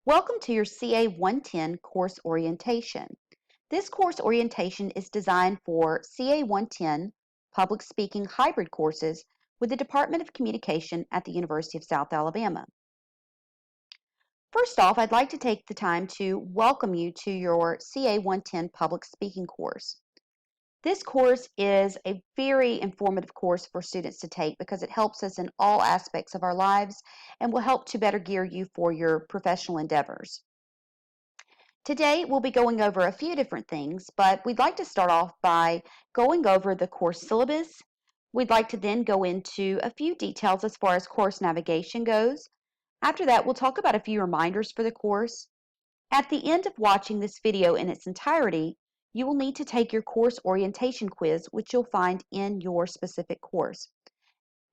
Welcome to your CA110 course orientation. This course orientation is designed for CA110 public speaking hybrid courses with the Department of Communication at the University of South Alabama. First off, I'd like to take the time to welcome you to your CA110 public speaking course. This course is a very informative course for students to take because it helps us in all aspects of our lives and will help to better gear you for your professional endeavors. Today, we'll be going over a few different things, but we'd like to start off by going over the course syllabus. We'd like to then go into a few details as far as course navigation goes. After that, we'll talk about a few reminders for the course. At the end of watching this video in its entirety, you will need to take your course orientation quiz, which you'll find in your specific course.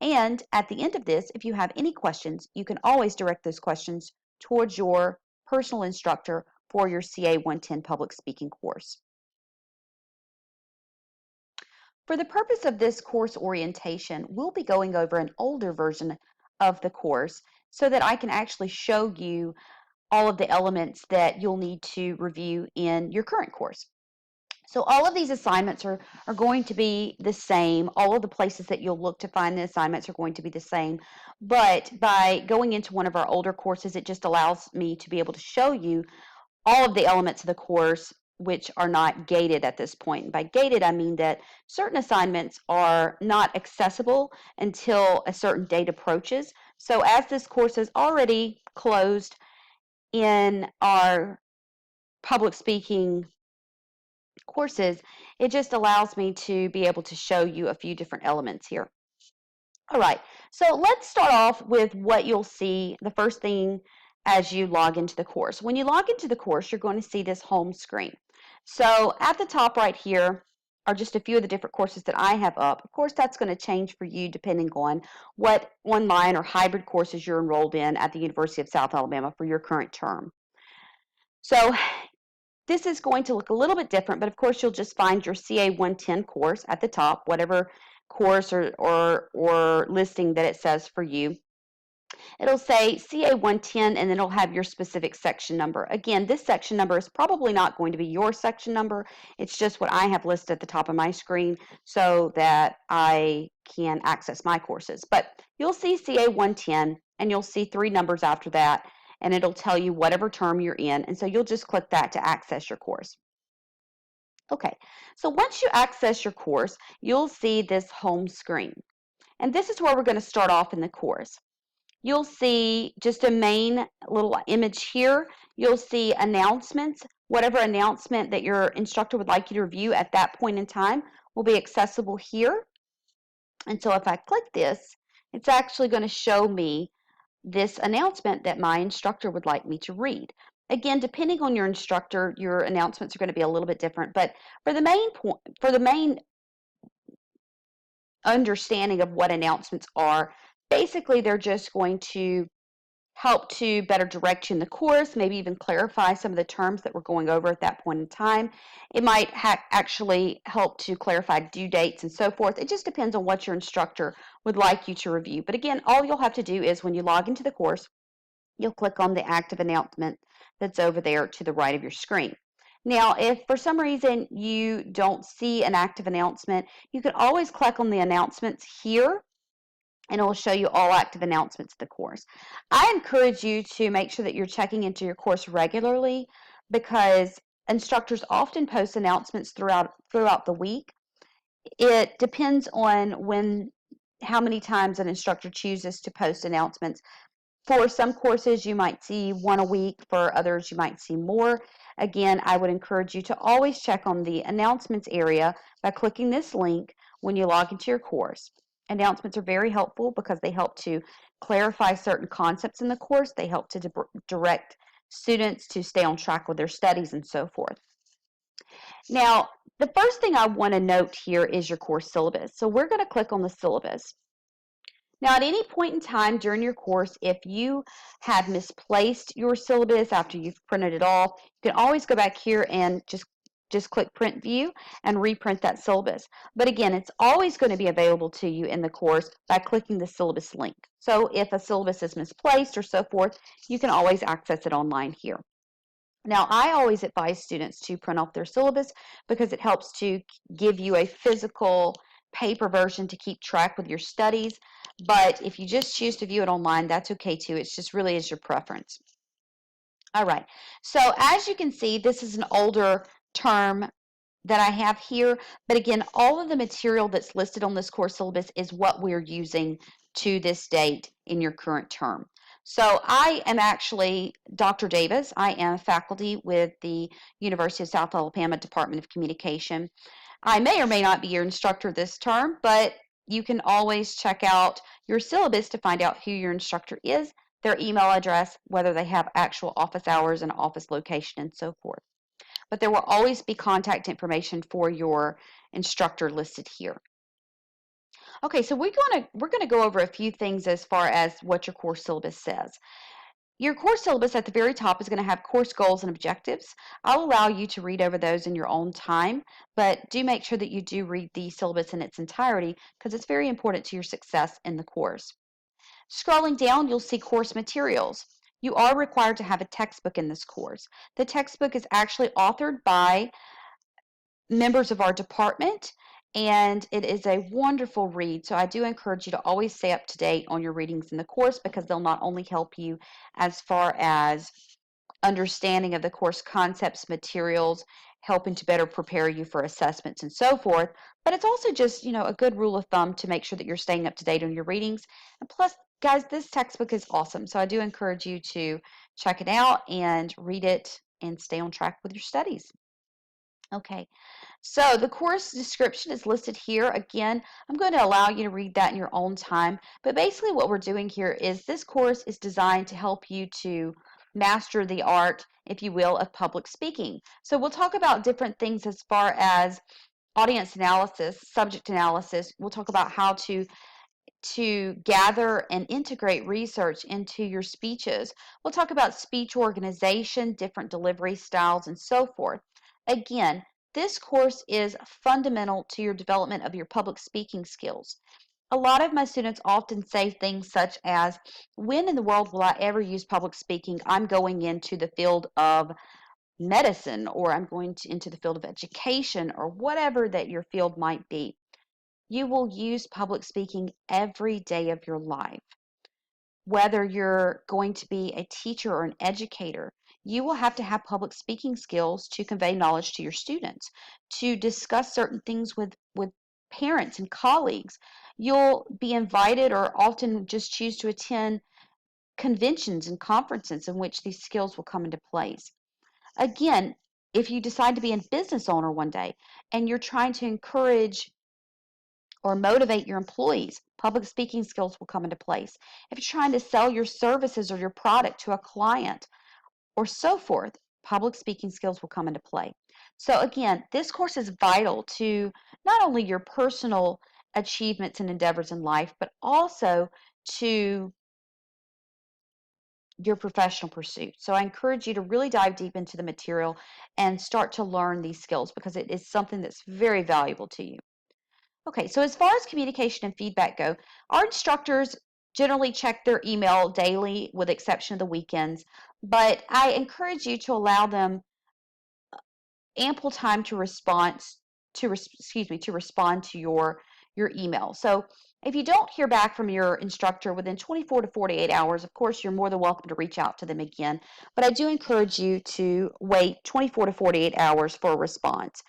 And at the end of this, if you have any questions, you can always direct those questions towards your personal instructor for your CA110 public speaking course. For the purpose of this course orientation, we'll be going over an older version of the course so that I can actually show you all of the elements that you'll need to review in your current course. So all of these assignments are going to be the same. All of the places that you'll look to find the assignments are going to be the same. But by going into one of our older courses, it just allows me to be able to show you all of the elements of the course which are not gated at this point. And by gated, I mean that certain assignments are not accessible until a certain date approaches. So as this course is already closed in our public speaking courses, it just allows me to be able to show you a few different elements here. All right, so let's start off with what you'll see the first thing as you log into the course. When you log into the course, you're going to see this home screen. So at the top right here are just a few of the different courses that I have up. Of course, that's going to change for you depending on what online or hybrid courses you're enrolled in at the University of South Alabama for your current term. So this is going to look a little bit different, but of course you'll just find your CA110 course at the top, whatever course or listing that it says for you. It'll say CA110 and then it'll have your specific section number. Again, this section number is probably not going to be your section number. It's just what I have listed at the top of my screen so that I can access my courses. But you'll see CA110 and you'll see 3 numbers after that, and it'll tell you whatever term you're in, and so you'll just click that to access your course. Okay, so once you access your course, you'll see this home screen, and this is where we're going to start off in the course. You'll see just a main little image here. You'll see announcements. Whatever announcement that your instructor would like you to review at that point in time will be accessible here. And so if I click this, it's actually going to show me this announcement that my instructor would like me to read. Again, depending on your instructor, your announcements are going to be a little bit different, but for the main understanding of what announcements are, basically they're just going to help to better direct you in the course, maybe even clarify some of the terms that we're going over at that point in time. It might actually help to clarify due dates and so forth. It just depends on what your instructor would like you to review. But again, all you'll have to do is when you log into the course, you'll click on the active announcement that's over there to the right of your screen. Now, if for some reason you don't see an active announcement, you can always click on the announcements here and it will show you all active announcements of the course. I encourage you to make sure that you're checking into your course regularly because instructors often post announcements throughout the week. It depends on how many times an instructor chooses to post announcements. For some courses, you might see one a week. For others, you might see more. Again, I would encourage you to always check on the announcements area by clicking this link when you log into your course. Announcements are very helpful because they help to clarify certain concepts in the course. They help to direct students to stay on track with their studies and so forth. Now, the first thing I want to note here is your course syllabus. So we're going to click on the syllabus. Now, at any point in time during your course, if you have misplaced your syllabus after you've printed it off, you can always go back here and just just click print view and reprint that syllabus. But again, it's always going to be available to you in the course by clicking the syllabus link. So if a syllabus is misplaced or so forth, you can always access it online here. Now, I always advise students to print off their syllabus because it helps to give you a physical paper version to keep track with your studies. But if you just choose to view it online, that's okay too. It's just really is your preference. All right. So as you can see, this is an older term that I have here. But again, all of the material that's listed on this course syllabus is what we're using to this date in your current term. So I am actually Dr. Davis. I am faculty with the University of South Alabama Department of Communication. I may or may not be your instructor this term, but you can always check out your syllabus to find out who your instructor is, their email address, whether they have actual office hours and office location, and so forth. But there will always be contact information for your instructor listed here. Okay, so we're going to go over a few things as far as what your course syllabus says. Your course syllabus at the very top is going to have course goals and objectives. I'll allow you to read over those in your own time, but do make sure that you do read the syllabus in its entirety because it's very important to your success in the course. Scrolling down, you'll see course materials. You are required to have a textbook in this course. The textbook is actually authored by members of our department, and it is a wonderful read. So I do encourage you to always stay up to date on your readings in the course because they'll not only help you as far as understanding of the course concepts, materials, helping to better prepare you for assessments and so forth, but it's also just, a good rule of thumb to make sure that you're staying up to date on your readings. And plus, guys, this textbook is awesome. So I do encourage you to check it out and read it and stay on track with your studies. Okay, so the course description is listed here. Again, I'm going to allow you to read that in your own time. But basically what we're doing here is this course is designed to help you to master the art, if you will, of public speaking. So we'll talk about different things as far as audience analysis, subject analysis. We'll talk about how to gather and integrate research into your speeches. We'll talk about speech organization, different delivery styles, and so forth. Again, this course is fundamental to your development of your public speaking skills. A lot of my students often say things such as, when in the world will I ever use public speaking? I'm going into the field of medicine, or I'm going into the field of education, or whatever that your field might be. You will use public speaking every day of your life. Whether you're going to be a teacher or an educator, you will have to have public speaking skills to convey knowledge to your students, to discuss certain things with parents and colleagues. You'll be invited or often just choose to attend conventions and conferences in which these skills will come into place. Again, if you decide to be a business owner one day and you're trying to encourage or motivate your employees, public speaking skills will come into place. If you're trying to sell your services or your product to a client or so forth, public speaking skills will come into play. So again, this course is vital to not only your personal achievements and endeavors in life, but also to your professional pursuit. So I encourage you to really dive deep into the material and start to learn these skills because it is something that's very valuable to you. Okay, so as far as communication and feedback go, our instructors generally check their email daily with exception of the weekends, but I encourage you to allow them ample time to respond to your email. So if you don't hear back from your instructor within 24 to 48 hours, of course, you're more than welcome to reach out to them again, but I do encourage you to wait 24 to 48 hours for a response,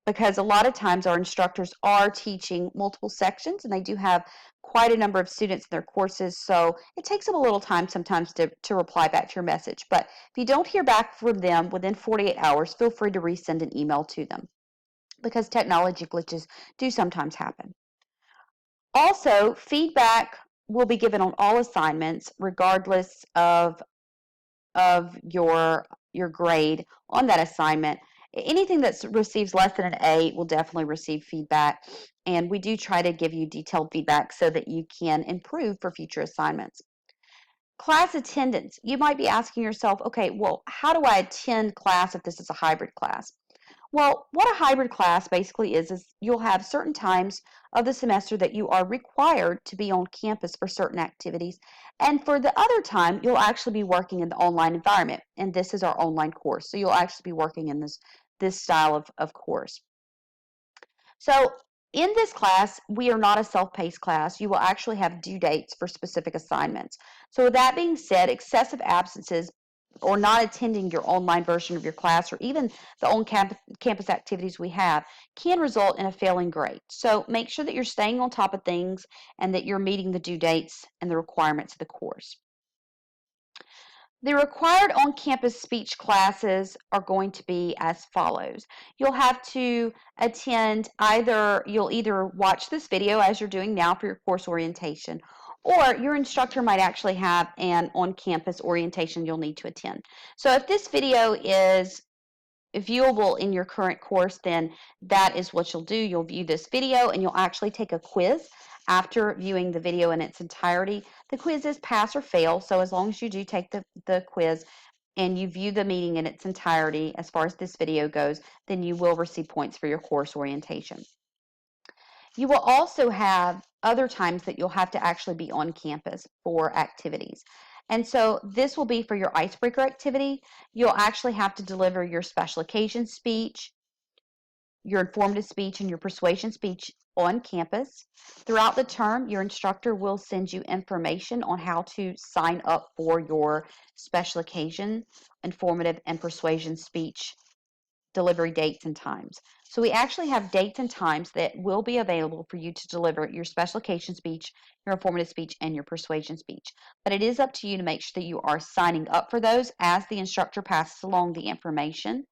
because a lot of times our instructors are teaching multiple sections and they do have quite a number of students in their courses, so it takes them a little time sometimes to reply back to your message. But if you don't hear back from them within 48 hours, feel free to resend an email to them because technology glitches do sometimes happen. Also, feedback will be given on all assignments regardless of your grade on that assignment. Anything that receives less than an A will definitely receive feedback, and we do try to give you detailed feedback so that you can improve for future assignments. Class attendance. You might be asking yourself, okay, well, how do I attend class if this is a hybrid class? Well, what a hybrid class basically is you'll have certain times of the semester that you are required to be on campus for certain activities, and for the other time, you'll actually be working in the online environment, and this is our online course. So you'll actually be working in this style of course. So in this class, we are not a self-paced class. You will actually have due dates for specific assignments. So with that being said, excessive absences or not attending your online version of your class or even the campus activities we have can result in a failing grade. So make sure that you're staying on top of things and that you're meeting the due dates and the requirements of the course. The required on-campus speech classes are going to be as follows. You'll have to attend you'll either watch this video as you're doing now for your course orientation, or your instructor might actually have an on-campus orientation you'll need to attend. So if this video is viewable in your current course, then that is what you'll do. You'll view this video and you'll actually take a quiz after viewing the video in its entirety. The quiz is pass or fail, so as long as you do take the quiz and you view the meeting in its entirety as far as this video goes, then you will receive points for your course orientation. You will also have other times that you'll have to actually be on campus for activities. And so this will be for your icebreaker activity. You'll actually have to deliver your special occasion speech, your informative speech, and your persuasion speech on campus. Throughout the term, your instructor will send you information on how to sign up for your special occasion, informative, and persuasion speech delivery dates and times. So we actually have dates and times that will be available for you to deliver your special occasion speech, your informative speech, and your persuasion speech. But it is up to you to make sure that you are signing up for those as the instructor passes along the information.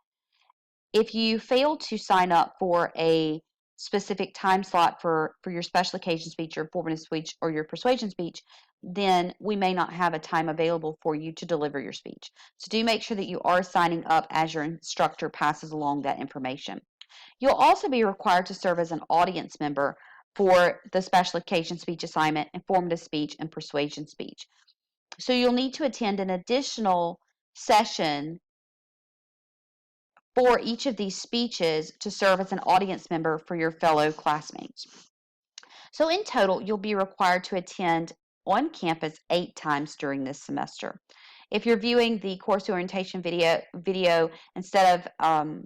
If you fail to sign up for a specific time slot for your special occasion speech, your informative speech, or your persuasion speech, then we may not have a time available for you to deliver your speech. So do make sure that you are signing up as your instructor passes along that information. You'll also be required to serve as an audience member for the special occasion speech assignment, informative speech, and persuasion speech. So you'll need to attend an additional session for each of these speeches to serve as an audience member for your fellow classmates. So in total, you'll be required to attend on campus 8 times during this semester. If you're viewing the course orientation video instead of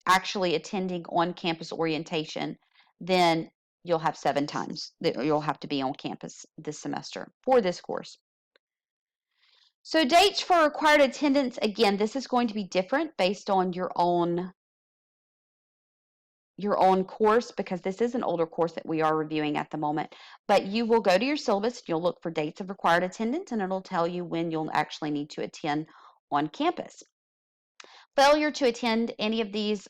actually attending on campus orientation, then you'll have 7 times that you'll have to be on campus this semester for this course. So dates for required attendance, again, this is going to be different based on your own course because this is an older course that we are reviewing at the moment. But you will go to your syllabus, you'll look for dates of required attendance, and it'll tell you when you'll actually need to attend on campus. Failure to attend any of these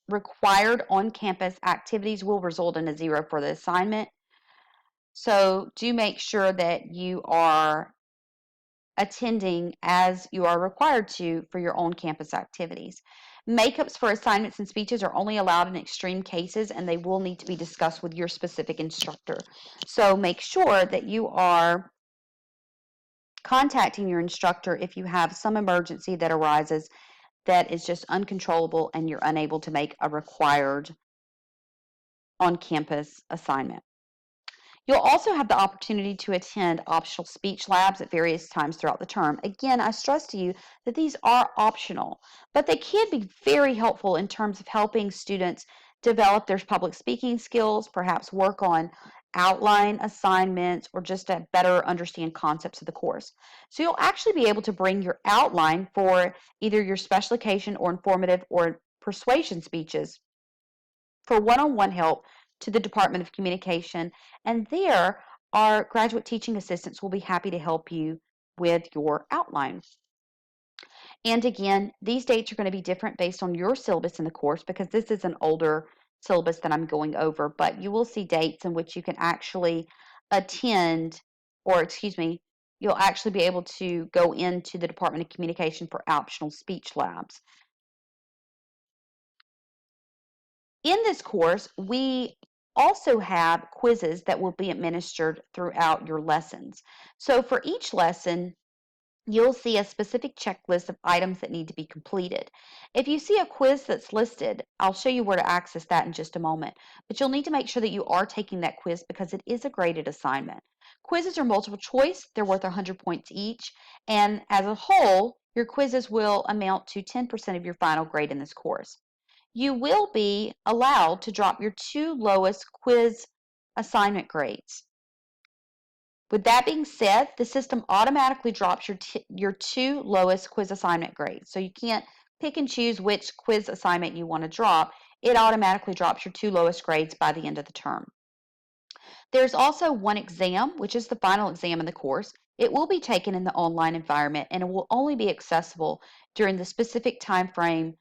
required on-campus activities will result in a 0 for the assignment. So do make sure that you are attending as you are required to for your own campus activities. Makeups for assignments and speeches are only allowed in extreme cases and they will need to be discussed with your specific instructor. So make sure that you are contacting your instructor if you have some emergency that arises that is just uncontrollable and you're unable to make a required on-campus assignment. You'll also have the opportunity to attend optional speech labs at various times throughout the term. Again, I stress to you that these are optional, but they can be very helpful in terms of helping students develop their public speaking skills, perhaps work on outline assignments, or just to better understand concepts of the course. So you'll actually be able to bring your outline for either your special occasion or informative or persuasion speeches for one-on-one help to the Department of Communication, and there our graduate teaching assistants will be happy to help you with your outline. And again, these dates are going to be different based on your syllabus in the course because this is an older syllabus that I'm going over, but you will see dates in which you can actually attend, or excuse me, you'll actually be able to go into the Department of Communication for optional speech labs. In this course, we also have quizzes that will be administered throughout your lessons. So for each lesson, you'll see a specific checklist of items that need to be completed. If you see a quiz that's listed, I'll show you where to access that in just a moment, but you'll need to make sure that you are taking that quiz because it is a graded assignment. Quizzes are multiple choice, they're worth 100 points each, and as a whole, your quizzes will amount to 10% of your final grade in this course. You will be allowed to drop your two lowest quiz assignment grades. With that being said, the system automatically drops your two lowest quiz assignment grades. So you can't pick and choose which quiz assignment you want to drop. It automatically drops your two lowest grades by the end of the term. There's also one exam, which is the final exam in the course. It will be taken in the online environment and it will only be accessible during the specific time frame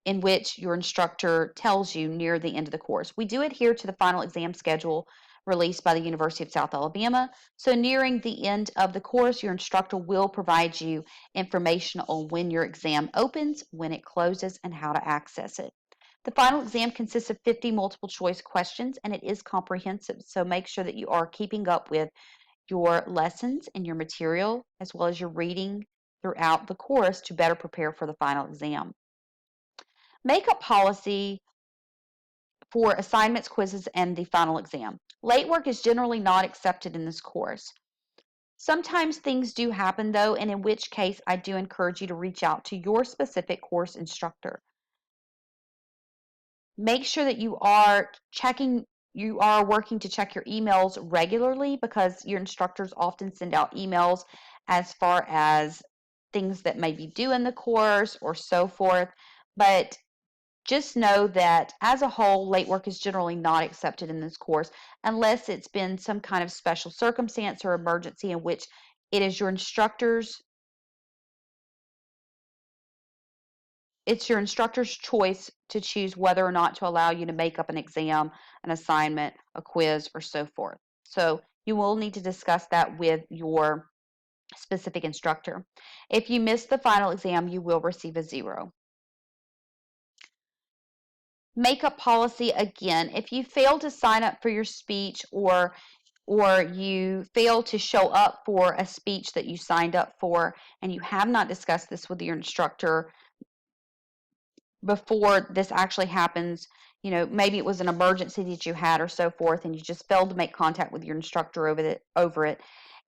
in which your instructor tells you near the end of the course. We do adhere to the final exam schedule released by the University of South Alabama. So nearing the end of the course, your instructor will provide you information on when your exam opens, when it closes, and how to access it. The final exam consists of 50 multiple choice questions and it is comprehensive. So make sure that you are keeping up with your lessons and your material as well as your reading throughout the course to better prepare for the final exam. Makeup policy for assignments, quizzes, and the final exam. Late work is generally not accepted in this course. Sometimes things do happen though, and in which case I do encourage you to reach out to your specific course instructor. Make sure that you are working to check your emails regularly because your instructors often send out emails as far as things that may be due in the course or so forth. But just know that as a whole, late work is generally not accepted in this course unless it's been some kind of special circumstance or emergency in which it is it's your instructor's choice to choose whether or not to allow you to make up an exam, an assignment, a quiz, or so forth. So you will need to discuss that with your specific instructor. If you miss the final exam, you will receive a 0. Makeup policy again, if you fail to sign up for your speech or you fail to show up for a speech that you signed up for and you have not discussed this with your instructor before this actually happens, maybe it was an emergency that you had or so forth and you just failed to make contact with your instructor over it,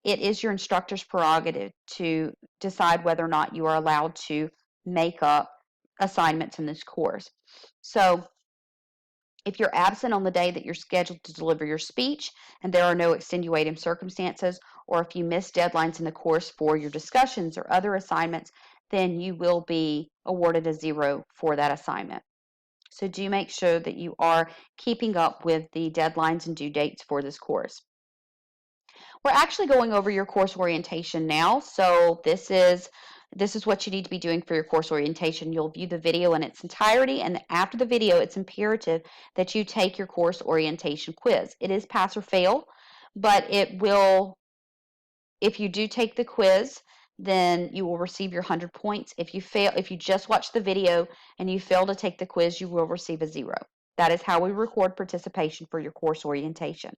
it is your instructor's prerogative to decide whether or not you are allowed to make up assignments in this course. So if you're absent on the day that you're scheduled to deliver your speech and there are no extenuating circumstances, or if you miss deadlines in the course for your discussions or other assignments, then you will be awarded a 0 for that assignment. So do make sure that you are keeping up with the deadlines and due dates for this course. We're actually going over your course orientation now. So this is what you need to be doing for your course orientation. You'll view the video in its entirety, and after the video, it's imperative that you take your course orientation quiz. It is pass or fail, but if you do take the quiz, then you will receive your 100 points. If you just watch the video and you fail to take the quiz, you will receive a 0. That is how we record participation for your course orientation.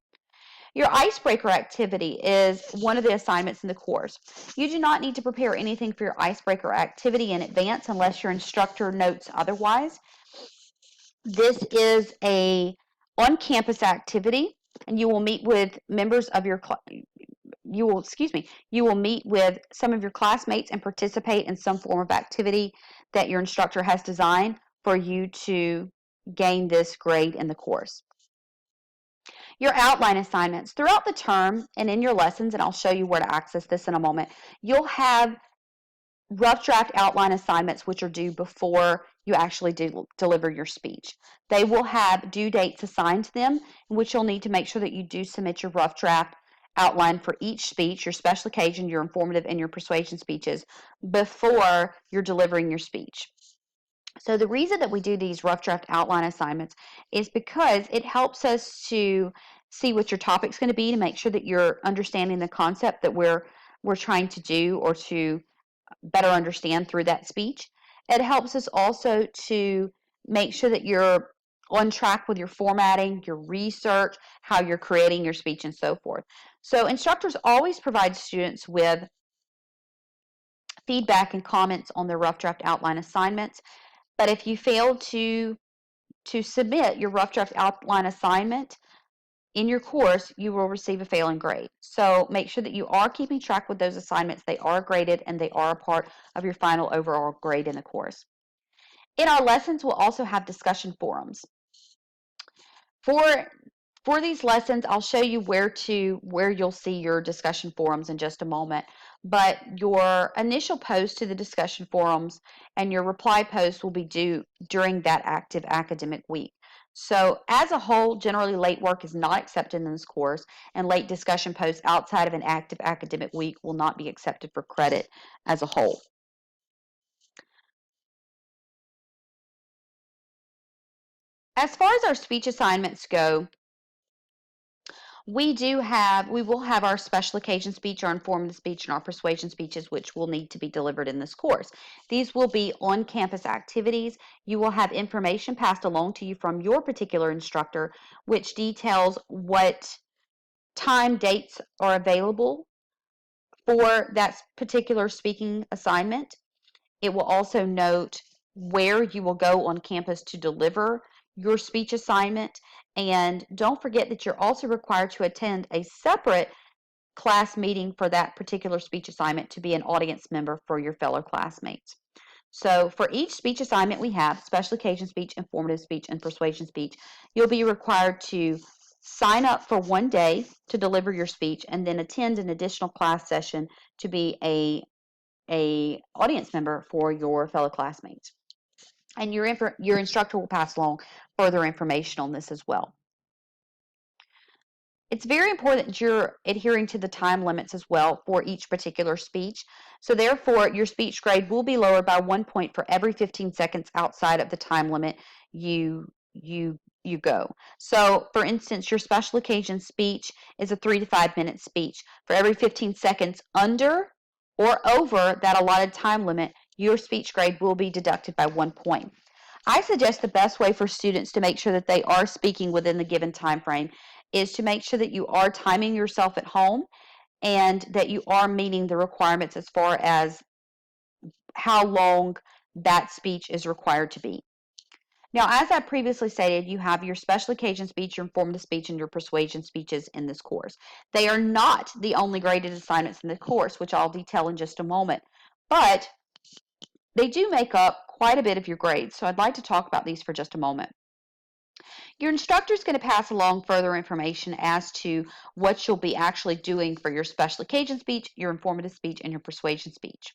Your icebreaker activity is one of the assignments in the course. You do not need to prepare anything for your icebreaker activity in advance unless your instructor notes otherwise. This is a on-campus activity, and you will meet with members of your you will meet with some of your classmates and participate in some form of activity that your instructor has designed for you to gain this grade in the course. Your outline assignments throughout the term and in your lessons, and I'll show you where to access this in a moment, you'll have rough draft outline assignments which are due before you actually deliver your speech. They will have due dates assigned to them, in which you'll need to make sure that you do submit your rough draft outline for each speech, your special occasion, your informative, and your persuasion speeches before you're delivering your speech. So the reason that we do these rough draft outline assignments is because it helps us to see what your topic's going to be, to make sure that you're understanding the concept that we're trying to do or to better understand through that speech. It helps us also to make sure that you're on track with your formatting, your research, how you're creating your speech, and so forth. So instructors always provide students with feedback and comments on their rough draft outline assignments. But if you fail to submit your rough draft outline assignment in your course, you will receive a failing grade. So make sure that you are keeping track with those assignments. They are graded and they are a part of your final overall grade in the course. In our lessons, we'll also have discussion forums. For these lessons, I'll show you where you'll see your discussion forums in just a moment. But your initial post to the discussion forums and your reply post will be due during that active academic week. So as a whole, generally late work is not accepted in this course, and late discussion posts outside of an active academic week will not be accepted for credit as a whole. As far as our speech assignments go, we will have our special occasion speech, our informative speech, and our persuasion speeches, which will need to be delivered in this course. These will be on-campus activities. You will have information passed along to you from your particular instructor, which details what time dates are available for that particular speaking assignment. It will also note where you will go on campus to deliver your speech assignment. And don't forget that you're also required to attend a separate class meeting for that particular speech assignment to be an audience member for your fellow classmates. So for each speech assignment we have, special occasion speech, informative speech, and persuasion speech, you'll be required to sign up for one day to deliver your speech and then attend an additional class session to be a audience member for your fellow classmates. And your instructor will pass along further information on this as well. It's very important that you're adhering to the time limits as well for each particular speech. So therefore, your speech grade will be lowered by 1 point for every 15 seconds outside of the time limit you go. So for instance, your special occasion speech is a 3 to 5 minute speech. For every 15 seconds under or over that allotted time limit, your speech grade will be deducted by 1 point. I suggest the best way for students to make sure that they are speaking within the given time frame is to make sure that you are timing yourself at home and that you are meeting the requirements as far as how long that speech is required to be. Now, as I previously stated, you have your special occasion speech, your informative speech, and your persuasion speeches in this course. They are not the only graded assignments in the course, which I'll detail in just a moment, but they do make up quite a bit of your grades, so I'd like to talk about these for just a moment. Your instructor is going to pass along further information as to what you'll be actually doing for your special occasion speech, your informative speech, and your persuasion speech.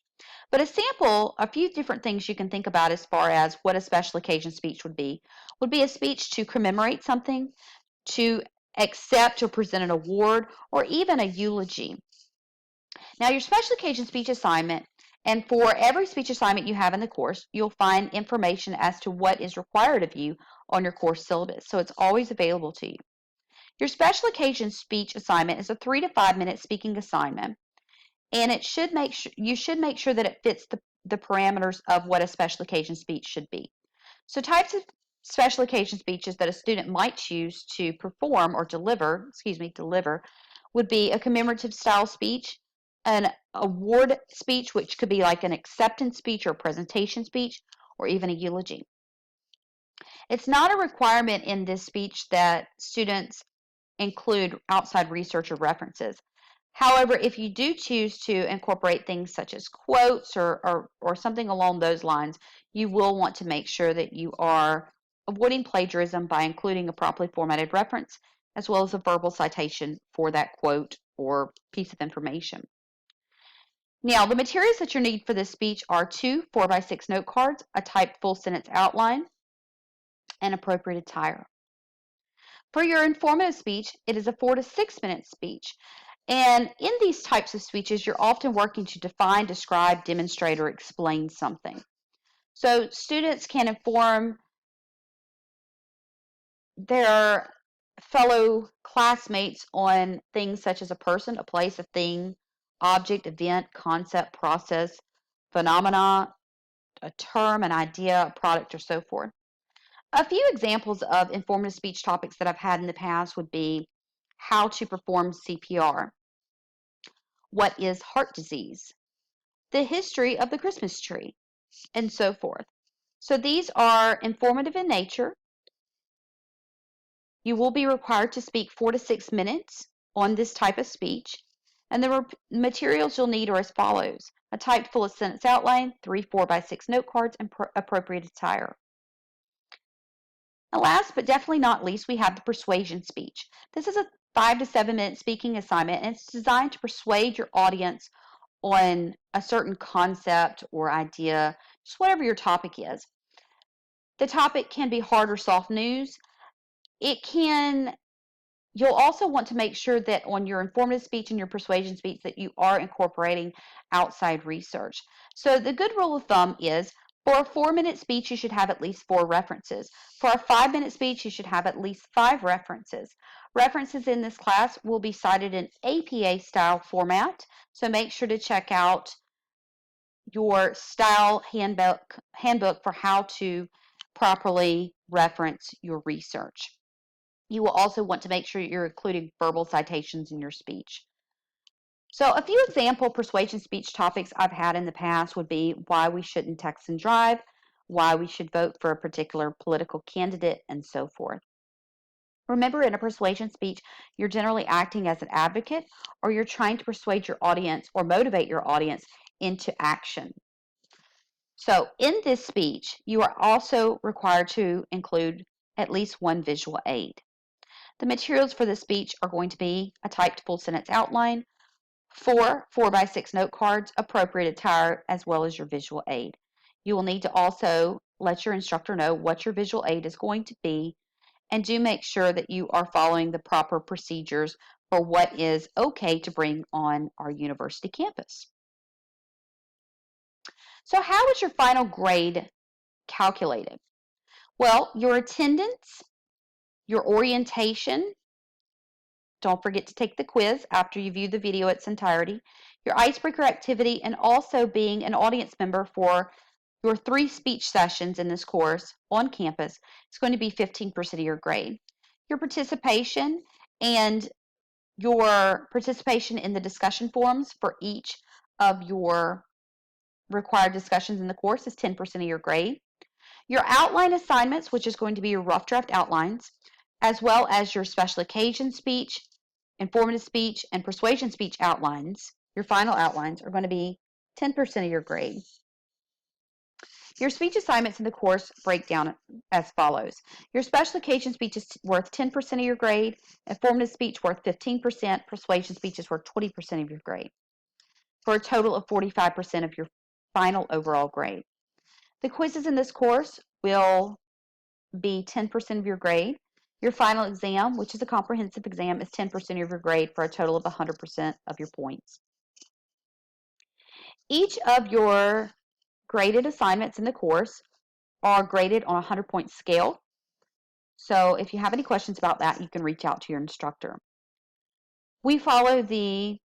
But a few different things you can think about as far as what a special occasion speech would be a speech to commemorate something, to accept or present an award, or even a eulogy. Now, your special occasion speech assignment, and for every speech assignment you have in the course, you'll find information as to what is required of you on your course syllabus, so it's always available to you. Your special occasion speech assignment is a 3 to 5 minute speaking assignment, and you should make sure that it fits the parameters of what a special occasion speech should be. So types of special occasion speeches that a student might choose to perform or deliver would be a commemorative style speech, an award speech, which could be like an acceptance speech or presentation speech, or even a eulogy. It's not a requirement in this speech that students include outside research or references. However, if you do choose to incorporate things such as quotes or something along those lines, you will want to make sure that you are avoiding plagiarism by including a properly formatted reference as well as a verbal citation for that quote or piece of information. Now, the materials that you need for this speech are 2 4x6 note cards, a typed full sentence outline, and appropriate attire. For your informative speech, it is a 4 to 6 minute speech. And in these types of speeches, you're often working to define, describe, demonstrate, or explain something. So students can inform their fellow classmates on things such as a person, a place, a thing, object, event, concept, process, phenomena, a term, an idea, a product, or so forth. A few examples of informative speech topics that I've had in the past would be how to perform CPR, what is heart disease, the history of the Christmas tree, and so forth. So these are informative in nature. You will be required to speak 4 to 6 minutes on this type of speech. And the materials you'll need are as follows: a typed full sentence outline, 3 4x6 note cards, and appropriate attire. And last but definitely not least, we have the persuasion speech. This is a 5 to 7 minute speaking assignment, and it's designed to persuade your audience on a certain concept or idea, just whatever your topic is. The topic can be hard or soft news. You'll also want to make sure that on your informative speech and your persuasion speech that you are incorporating outside research. So the good rule of thumb is for a 4-minute speech, you should have at least 4 references. For a 5-minute speech, you should have at least 5 references. References in this class will be cited in APA style format, so make sure to check out your style handbook for how to properly reference your research. You will also want to make sure you're including verbal citations in your speech. So a few example persuasion speech topics I've had in the past would be why we shouldn't text and drive, why we should vote for a particular political candidate, and so forth. Remember, in a persuasion speech, you're generally acting as an advocate, or you're trying to persuade your audience or motivate your audience into action. So in this speech, you are also required to include at least one visual aid. The materials for this speech are going to be a typed full sentence outline, 4 4x6 note cards, appropriate attire, as well as your visual aid. You will need to also let your instructor know what your visual aid is going to be, and do make sure that you are following the proper procedures for what is okay to bring on our university campus. So how is your final grade calculated? Well, your attendance, your orientation, don't forget to take the quiz after you view the video its entirety, your icebreaker activity, and also being an audience member for your 3 speech sessions in this course on campus is going to be 15% of your grade. Your participation and your participation in the discussion forums for each of your required discussions in the course is 10% of your grade. Your outline assignments, which is going to be your rough draft outlines, as well as your special occasion speech, informative speech, and persuasion speech outlines, your final outlines, are going to be 10% of your grade. Your speech assignments in the course break down as follows. Your special occasion speech is worth 10% of your grade, informative speech worth 15%, persuasion speech is worth 20% of your grade, for a total of 45% of your final overall grade. The quizzes in this course will be 10% of your grade. Your final exam, which is a comprehensive exam, is 10% of your grade for a total of 100% of your points. Each of your graded assignments in the course are graded on a 100-point scale. So if you have any questions about that, you can reach out to your instructor. We follow the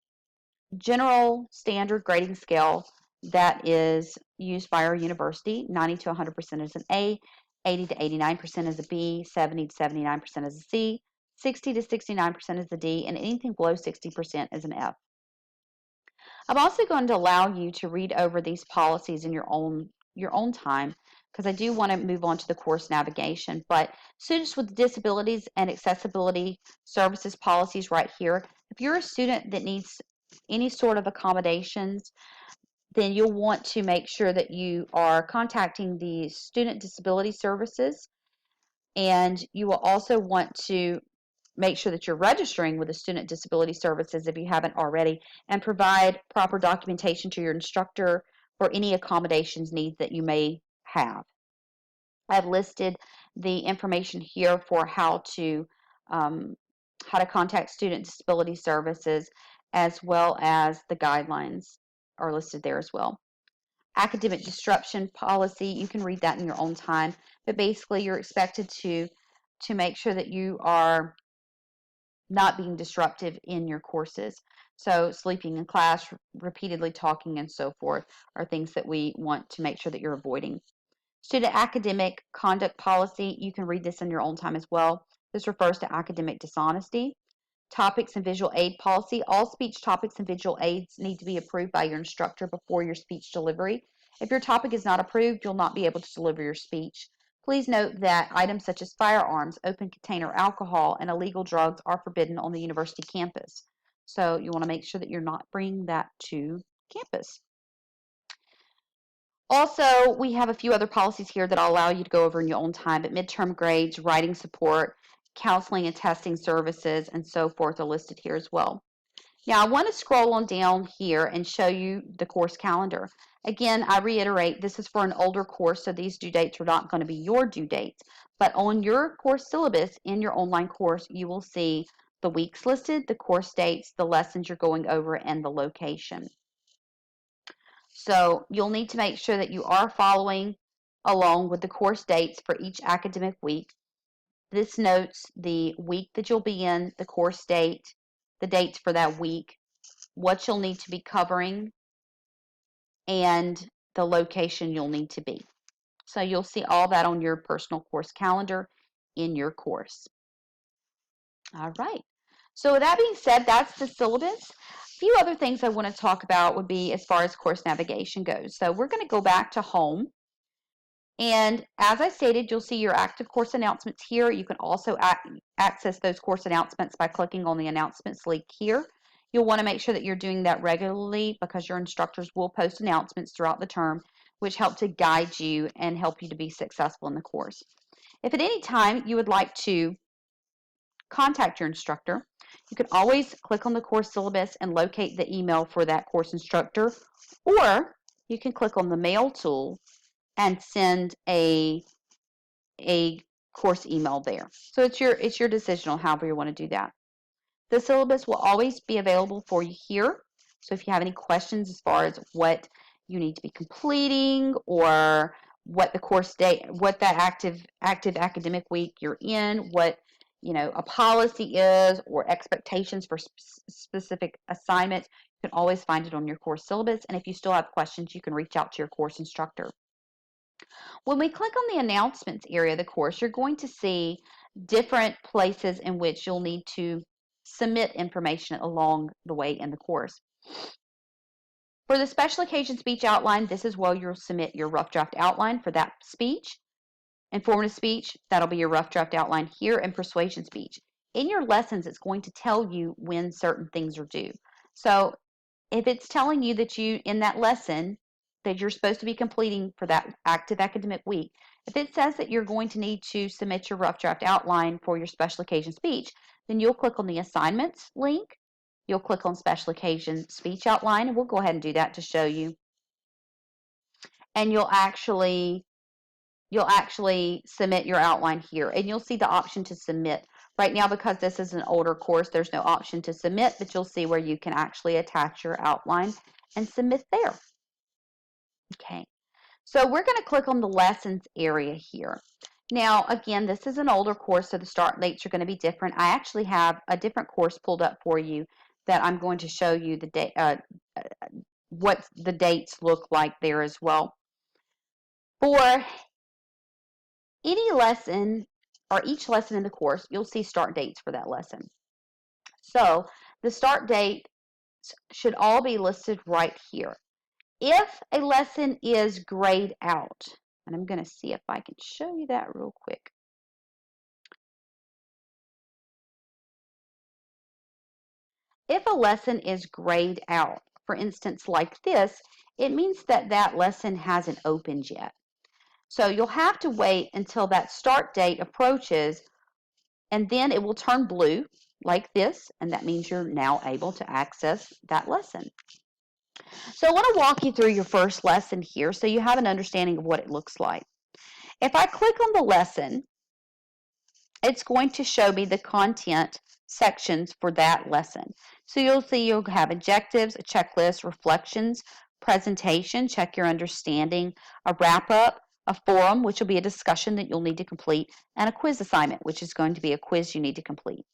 general standard grading scale that is used by our university. 90 to 100% is an A, 80 to 89% is a B, 70 to 79% is a C, 60 to 69% is a D, and anything below 60% is an F. I'm also going to allow you to read over these policies in your own time, because I do want to move on to the course navigation. But students with disabilities and accessibility services policies right here, if you're a student that needs any sort of accommodations, then you'll want to make sure that you are contacting the student disability services, and you will also want to make sure that you're registering with the student disability services if you haven't already, and provide proper documentation to your instructor for any accommodations needs that you may have. I've listed the information here for how to contact student disability services, as well as the guidelines are listed there as well. Academic disruption policy, you can read that in your own time, but basically you're expected to make sure that you are not being disruptive in your courses. So sleeping in class, repeatedly talking, and so forth are things that we want to make sure that you're avoiding. Student academic conduct policy, you can read this in your own time as well. This refers to academic dishonesty. topics and visual aid policy. All speech topics and visual aids need to be approved by your instructor before your speech delivery. If your topic is not approved, you'll not be able to deliver your speech. Please note that items such as firearms, open container alcohol, and illegal drugs are forbidden on the university campus. So you want to make sure that you're not bringing that to campus. Also, we have a few other policies here that I'll allow you to go over in your own time, but midterm grades, writing support, counseling and testing services, and so forth are listed here as well. Now, I want to scroll on down here and show you the course calendar. Again, I reiterate, this is for an older course, so these due dates are not going to be your due dates. But on your course syllabus in your online course, you will see the weeks listed, the course dates, the lessons you're going over, and the location. So you'll need to make sure that you are following along with the course dates for each academic week. This notes the week that you'll be in, the course date, the dates for that week, what you'll need to be covering, and the location you'll need to be. So you'll see all that on your personal course calendar in your course. All right. So with that being said, that's the syllabus. A few other things I want to talk about would be as far as course navigation goes. So we're going to go back to home. And as I stated, you'll see your active course announcements here. You can also access those course announcements by clicking on the announcements link here. You'll want to make sure that you're doing that regularly because your instructors will post announcements throughout the term, which help to guide you and help you to be successful in the course. If at any time you would like to contact your instructor, you can always click on the course syllabus and locate the email for that course instructor, or you can click on the mail tool and send a course email there. So it's your decision on however you want to do that. The syllabus will always be available for you here. So if you have any questions as far as what you need to be completing or what the course date, what that active academic week you're in, what a policy is, or expectations for specific assignments, you can always find it on your course syllabus. And if you still have questions, you can reach out to your course instructor. When we click on the announcements area of the course, you're going to see different places in which you'll need to submit information along the way in the course. For the special occasion speech outline, this is where you'll submit your rough draft outline for that speech. Informative speech, that'll be your rough draft outline here, and persuasion speech. In your lessons, it's going to tell you when certain things are due. So if it's telling you that in that lesson, that you're supposed to be completing for that active academic week, if it says that you're going to need to submit your rough draft outline for your special occasion speech, then you'll click on the assignments link, you'll click on special occasion speech outline, and we'll go ahead and do that to show you. And you'll actually submit your outline here, and you'll see the option to submit. Right now, because this is an older course, there's no option to submit, but you'll see where you can actually attach your outline and submit there. Okay, so we're going to click on the lessons area here. Now, again, this is an older course, so the start dates are going to be different. I actually have a different course pulled up for you that I'm going to show you the day, what the dates look like there as well. For any lesson or each lesson in the course, you'll see start dates for that lesson. So the start date should all be listed right here. If a lesson is grayed out, and I'm going to see if I can show you that real quick. If a lesson is grayed out, for instance, like this, it means that that lesson hasn't opened yet. So you'll have to wait until that start date approaches, and then it will turn blue like this, and that means you're now able to access that lesson. So I want to walk you through your first lesson here so you have an understanding of what it looks like. If I click on the lesson, it's going to show me the content sections for that lesson. So you'll see you'll have objectives, a checklist, reflections, presentation, check your understanding, a wrap-up, a forum, which will be a discussion that you'll need to complete, and a quiz assignment, which is going to be a quiz you need to complete.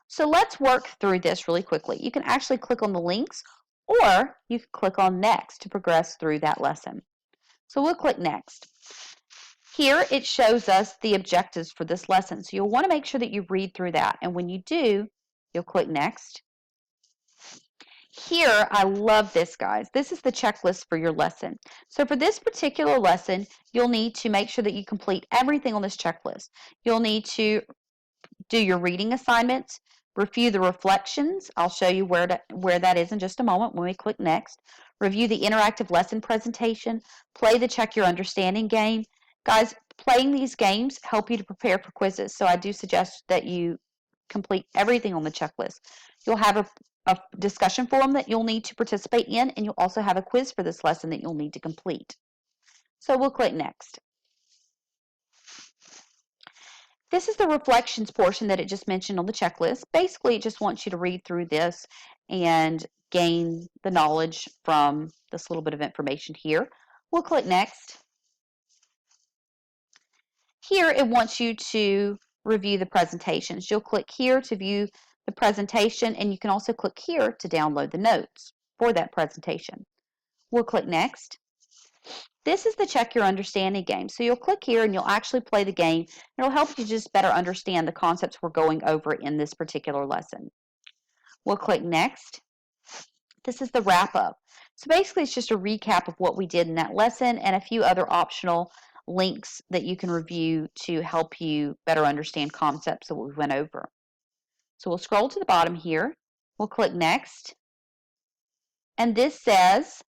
So let's work through this really quickly. You can actually click on the links, or you can click on next to progress through that lesson. So we'll click next. Here it shows us the objectives for this lesson. So you'll want to make sure that you read through that. And when you do, You'll click Next. Here, I love this, guys. This is the checklist for your lesson. So for this particular lesson, you'll need to make sure that you complete everything on this checklist. You'll need to do your reading assignments, review the reflections. I'll show you where that is in just a moment when we click Next. Review the interactive lesson presentation, play the Check Your Understanding game. Guys, playing these games help you to prepare for quizzes, so I do suggest that you complete everything on the checklist. You'll have a discussion forum that you'll need to participate in, and you'll also have a quiz for this lesson that you'll need to complete. So we'll click Next. This is the reflections portion that it just mentioned on the checklist. Basically, it just wants you to read through this and gain the knowledge from this little bit of information here. We'll click Next. Here, it wants you to review the presentations. You'll click here to view the presentation, and you can also click here to download the notes for that presentation. We'll click Next. This is the Check Your Understanding game. So you'll click here and you'll actually play the game. It'll help you just better understand the concepts we're going over in this particular lesson. We'll click Next. This is the wrap up. So basically it's just a recap of what we did in that lesson and a few other optional links that you can review to help you better understand concepts that we went over. So we'll scroll to the bottom here. We'll click Next. And this says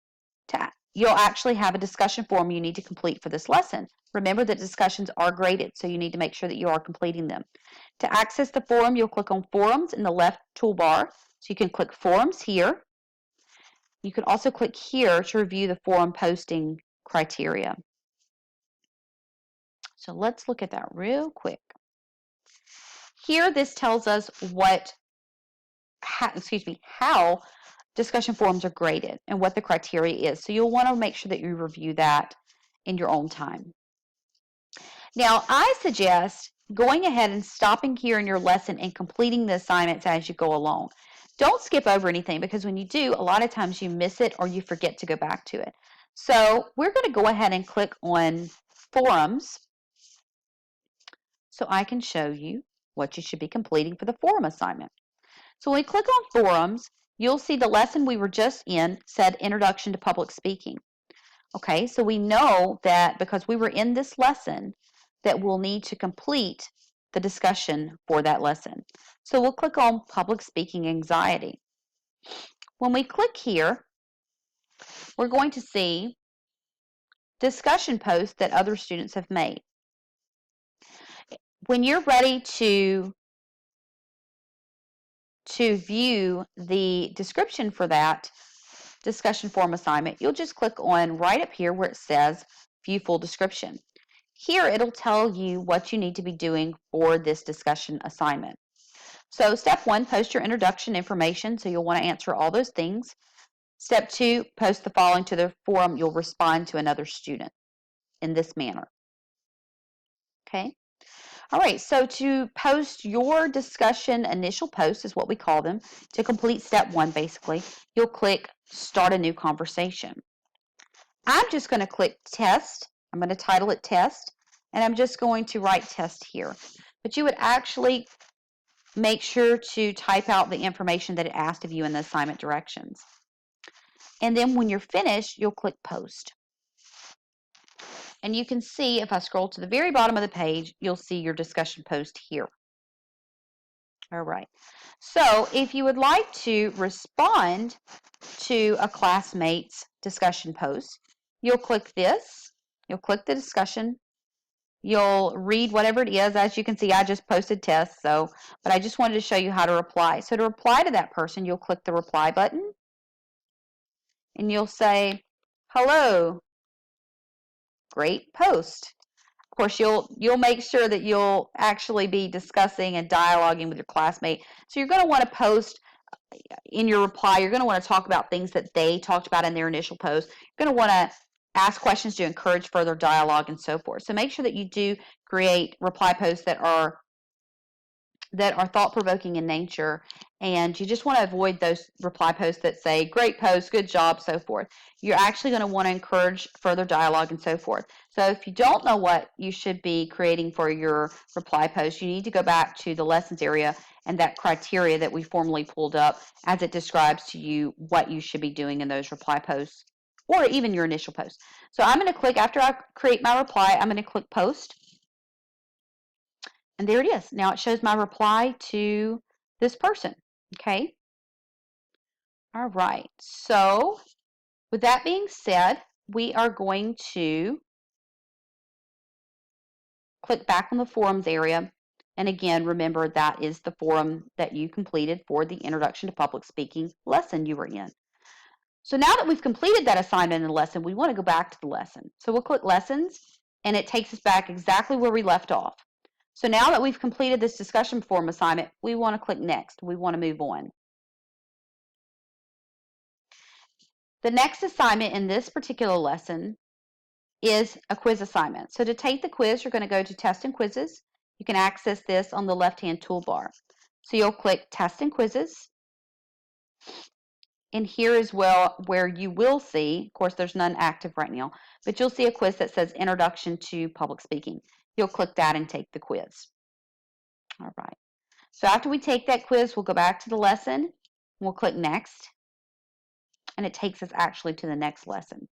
you'll actually have a discussion form you need to complete for this lesson. Remember that discussions are graded, so you need to make sure that you are completing them. To access the forum, you'll click on Forums in the left toolbar. So you can click Forums here. You can also click here to review the forum posting criteria. So let's look at that real quick. Here, this tells us how discussion forums are graded and what the criteria is. So you'll want to make sure that you review that in your own time. Now, I suggest going ahead and stopping here in your lesson and completing the assignments as you go along. Don't skip over anything, because when you do, a lot of times you miss it or you forget to go back to it. So we're going to go ahead and click on Forums so I can show you what you should be completing for the forum assignment. So when we click on Forums, you'll see the lesson we were just in said Introduction to Public Speaking. Okay, so we know that because we were in this lesson that we'll need to complete the discussion for that lesson. So we'll click on Public Speaking Anxiety. When we click here, we're going to see discussion posts that other students have made. When you're ready to view the description for that discussion forum assignment, you'll just click on right up here where it says View Full Description. Here it'll tell you what you need to be doing for this discussion assignment. So step 1, post your introduction information, so you'll want to answer all those things. Step 2, post the following to the forum. You'll respond to another student in this manner. Okay. All right, so to post your discussion initial post is what we call them. To complete step 1, basically, you'll click Start a New Conversation. I'm just going to click Test. I'm going to title it Test, and I'm just going to write Test here. But you would actually make sure to type out the information that it asked of you in the assignment directions. And then when you're finished, you'll click Post. And you can see, if I scroll to the very bottom of the page, you'll see your discussion post here. All right. So if you would like to respond to a classmate's discussion post, you'll click this. You'll click the discussion. You'll read whatever it is. As you can see, I just posted tests, but I just wanted to show you how to reply. So to reply to that person, you'll click the reply button. And you'll say, hello, great post. Of course, you'll make sure that you'll actually be discussing and dialoguing with your classmate. So you're going to want to post in your reply, you're going to want to talk about things that they talked about in their initial post. You're going to want to ask questions to encourage further dialogue and so forth. So make sure that you do create reply posts that are that are thought-provoking in nature, and you just want to avoid those reply posts that say, great post, good job, so forth. You're actually going to want to encourage further dialogue and so forth. So if you don't know what you should be creating for your reply post, you need to go back to the lessons area and that criteria that we formally pulled up as it describes to you what you should be doing in those reply posts or even your initial post. So I'm going to click, after I create my reply, I'm going to click post. And there it is. Now it shows my reply to this person. Okay. All right. So with that being said, we are going to click back on the forums area. And again, remember that is the forum that you completed for the Introduction to Public Speaking lesson you were in. So now that we've completed that assignment in the lesson, we want to go back to the lesson. So we'll click Lessons, and it takes us back exactly where we left off. So now that we've completed this discussion forum assignment, we want to click Next. We want to move on. The next assignment in this particular lesson is a quiz assignment. So to take the quiz, you're going to go to Test and Quizzes. You can access this on the left-hand toolbar. So you'll click Test and Quizzes. And here is where you will see, of course, there's none active right now, but you'll see a quiz that says Introduction to Public Speaking. You'll click that and take the quiz. All right. So after we take that quiz, we'll go back to the lesson. We'll click Next. And it takes us actually to the next lesson.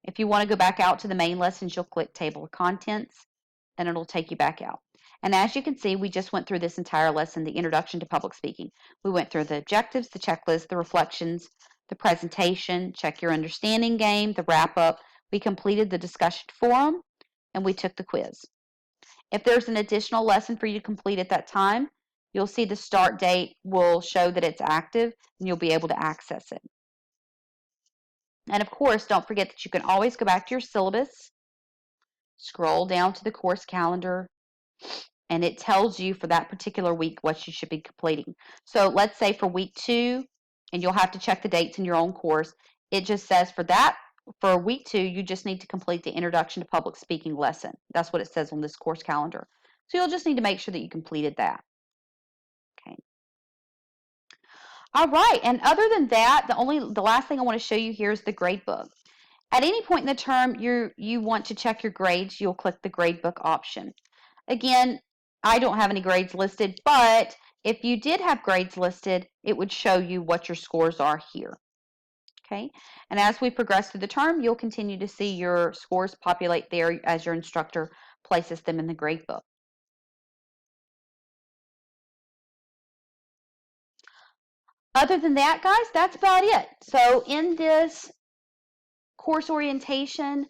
If you want to go back out to the main lessons, you'll click Table of Contents, and it'll take you back out. And as you can see, we just went through this entire lesson, the Introduction to Public Speaking. We went through the objectives, the checklist, the reflections, the presentation, check your understanding game, the wrap-up. We completed the discussion forum, and we took the quiz. If there's an additional lesson for you to complete at that time, you'll see the start date will show that it's active, and you'll be able to access it. And of course, don't forget that you can always go back to your syllabus, scroll down to the course calendar, and it tells you for that particular week what you should be completing. So let's say for week 2, and you'll have to check the dates in your own course, it just says for week 2, you just need to complete the Introduction to Public Speaking lesson. That's what it says on this course calendar. So you'll just need to make sure that you completed that. Okay. All right, and other than that, the last thing I want to show you here is the grade book. At any point in the term you want to check your grades, you'll click the gradebook option. Again, I don't have any grades listed, but if you did have grades listed, it would show you what your scores are here. Okay, and as we progress through the term, you'll continue to see your scores populate there as your instructor places them in the gradebook. Other than that, guys, that's about it. So in this course orientation,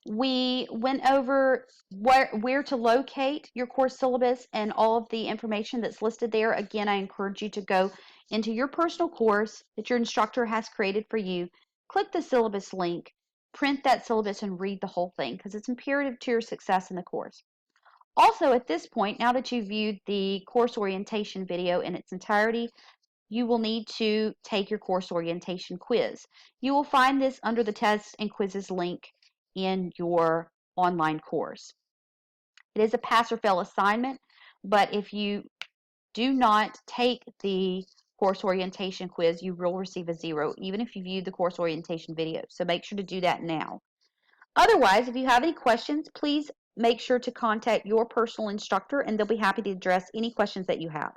we went over where to locate your course syllabus and all of the information that's listed there. Again, I encourage you to go into your personal course that your instructor has created for you, click the syllabus link, print that syllabus, and read the whole thing because it's imperative to your success in the course. Also, at this point, now that you've viewed the course orientation video in its entirety, you will need to take your course orientation quiz. You will find this under the tests and quizzes link in your online course. It is a pass or fail assignment, but if you do not take the course orientation quiz, you will receive a 0, even if you viewed the course orientation video. So make sure to do that now. Otherwise, if you have any questions, please make sure to contact your personal instructor and they'll be happy to address any questions that you have.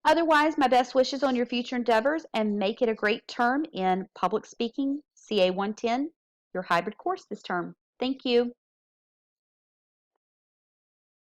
Otherwise, my best wishes on your future endeavors and make it a great term in public speaking, CA110, your hybrid course this term. Thank you.